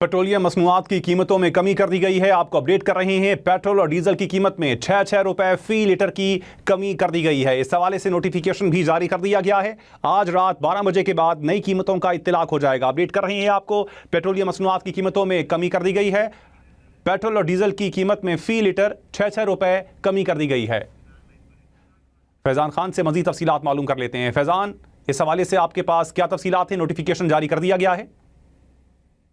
Petroleum मसनूआत की कीमतों में कमी कर दी गई है। आपको अपडेट कर रहे हैं। पेट्रोल और डीजल की कीमत में 6 रुपए फी लीटर की कमी कर दी गई है। इस हवाले से नोटिफिकेशन भी जारी कर दिया गया है। आज रात 12 बजे के बाद नई कीमतों का इत्तलाक हो जाएगा। अपडेट कर रहे हैं आपको। पेट्रोलियम मसनूआत की कीमतों में कमी कर दी गई है। पेट्रोल और डीजल की कीमत में फी लीटर 6 रुपए कमी कर दी गई है। फैजान खान से मजीद तफसीलात मालूम कर लेते हैं। फैजान, इस हवाले से आपके पास क्या तफसीलात हैं? नोटिफिकेशन जारी कर दिया गया है।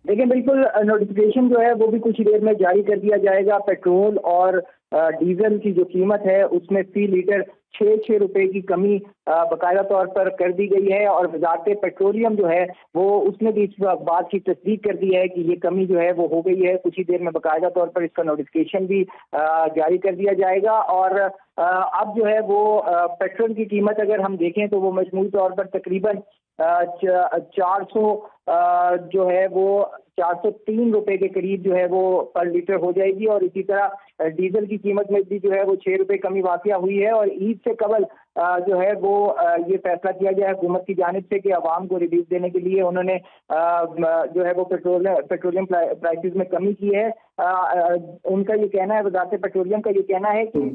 देखिए, बिल्कुल नोटिफिकेशन जो है वो भी कुछ ही देर में जारी कर दिया जाएगा। पेट्रोल और डीजल की जो कीमत है उसमें फी लीटर 6 रुपए की कमी बाकायदा तौर पर कर दी गई है। और वजारत पेट्रोलियम जो है वो उसने भी इस बात की तस्दीक कर दी है कि ये कमी जो है वो हो गई है। कुछ ही देर में बाकायदा तौर पर इसका नोटिफिकेशन भी जारी कर दिया जाएगा। और अब जो है वो पेट्रोल की कीमत अगर हम देखें तो वो मजमूई तौर पर तकरीबन 400 जो है वो 403 रुपए के करीब जो है वो पर लीटर हो जाएगी। और इसी तरह डीजल की कीमत में भी जो है वो 6 रुपए कमी वाक़या हुई है। और ईद से कबल जो है वो ये फैसला किया गया है हुकूमत की जानिब से कि आवाम को रिलीफ देने के लिए उन्होंने जो है वो पेट्रोलियम प्राइसेस में कमी की है। उनका ये कहना है, वज़ारत पेट्रोलियम का ये कहना है कि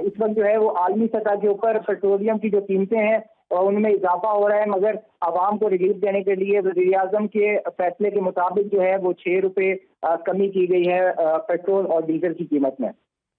इस वक्त जो है वो आलमी सतह के ऊपर पेट्रोलियम की जो कीमतें हैं और उनमें इजाफा हो रहा है, मगर आवाम को रिलीफ देने के लिए वज़ीर-ए-आज़म के फैसले के मुताबिक जो है वो 6 रुपए कमी की गई है पेट्रोल और डीजल की कीमत में।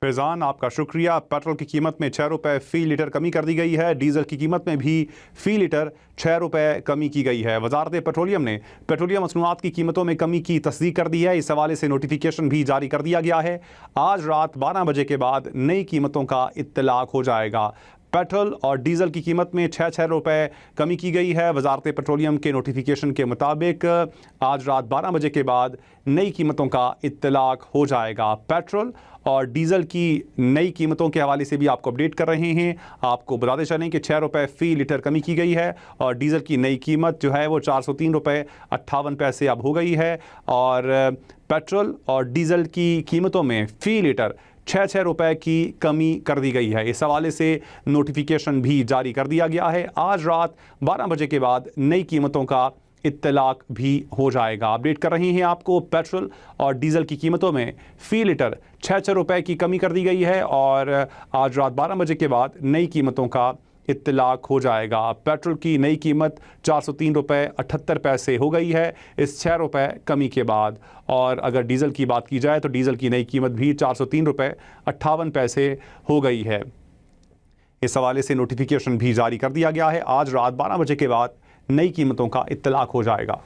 फैजान, आपका शुक्रिया। पेट्रोल की कीमत में 6 रुपए फ़ी लीटर कमी कर दी गई है। डीजल की कीमत में भी फ़ी लीटर 6 रुपए कमी की गई है। वजारत पेट्रोलियम ने पेट्रोलियम मसनूआत की कीमतों में कमी की तस्दीक कर दी है। इस हवाले से नोटिफिकेशन भी जारी कर दिया गया है। आज रात 12 बजे के बाद नई कीमतों का इत्तलाक हो जाएगा। पेट्रोल और डीजल की कीमत में 6 रुपए कमी की गई है। वजारत पेट्रोलियम के नोटिफिकेशन के मुताबिक आज रात 12 बजे के बाद नई कीमतों का इत्तलाक हो जाएगा। पेट्रोल और डीजल की नई कीमतों के हवाले से भी आपको अपडेट कर रहे हैं। आपको बताते चलें कि 6 रुपए फ़ी लीटर कमी की गई है और डीजल की नई कीमत जो है वो 403 रुपए 58 पैसे अब हो गई है। और पेट्रोल और डीजल की कीमतों में फ़ी लीटर 6 रुपए की कमी कर दी गई है। इस हवाले से नोटिफिकेशन भी जारी कर दिया गया है। आज रात 12 बजे के बाद नई कीमतों का इत्तलाक भी हो जाएगा। अपडेट कर रहे हैं आपको। पेट्रोल और डीजल की कीमतों में फ़ी लीटर 6 रुपए की कमी कर दी गई है और आज रात 12 बजे के बाद नई कीमतों का इत्तलाक हो जाएगा। पेट्रोल की नई कीमत 403 रुपए 78 पैसे हो गई है इस 6 रुपए कमी के बाद। और अगर डीज़ल की बात की जाए तो डीज़ल की नई कीमत भी 403 रुपए 58 पैसे हो गई है। इस हवाले से नोटिफिकेशन भी जारी कर दिया गया है। आज रात 12 बजे के बाद नई कीमतों का इत्तलाक हो जाएगा।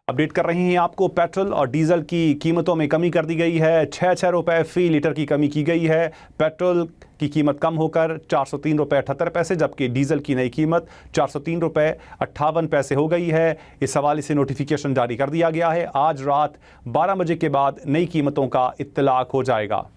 अपडेट कर रहे हैं आपको। पेट्रोल और डीजल की कीमतों में कमी कर दी गई है। 6 रुपए फ़ी लीटर की कमी की गई है। पेट्रोल की कीमत कम होकर 403 रुपए 78 पैसे, जबकि डीजल की नई कीमत 403 रुपए 58 पैसे हो गई है। इस हवाले से नोटिफिकेशन जारी कर दिया गया है। आज रात 12 बजे के बाद नई कीमतों का इत्तलाक हो जाएगा।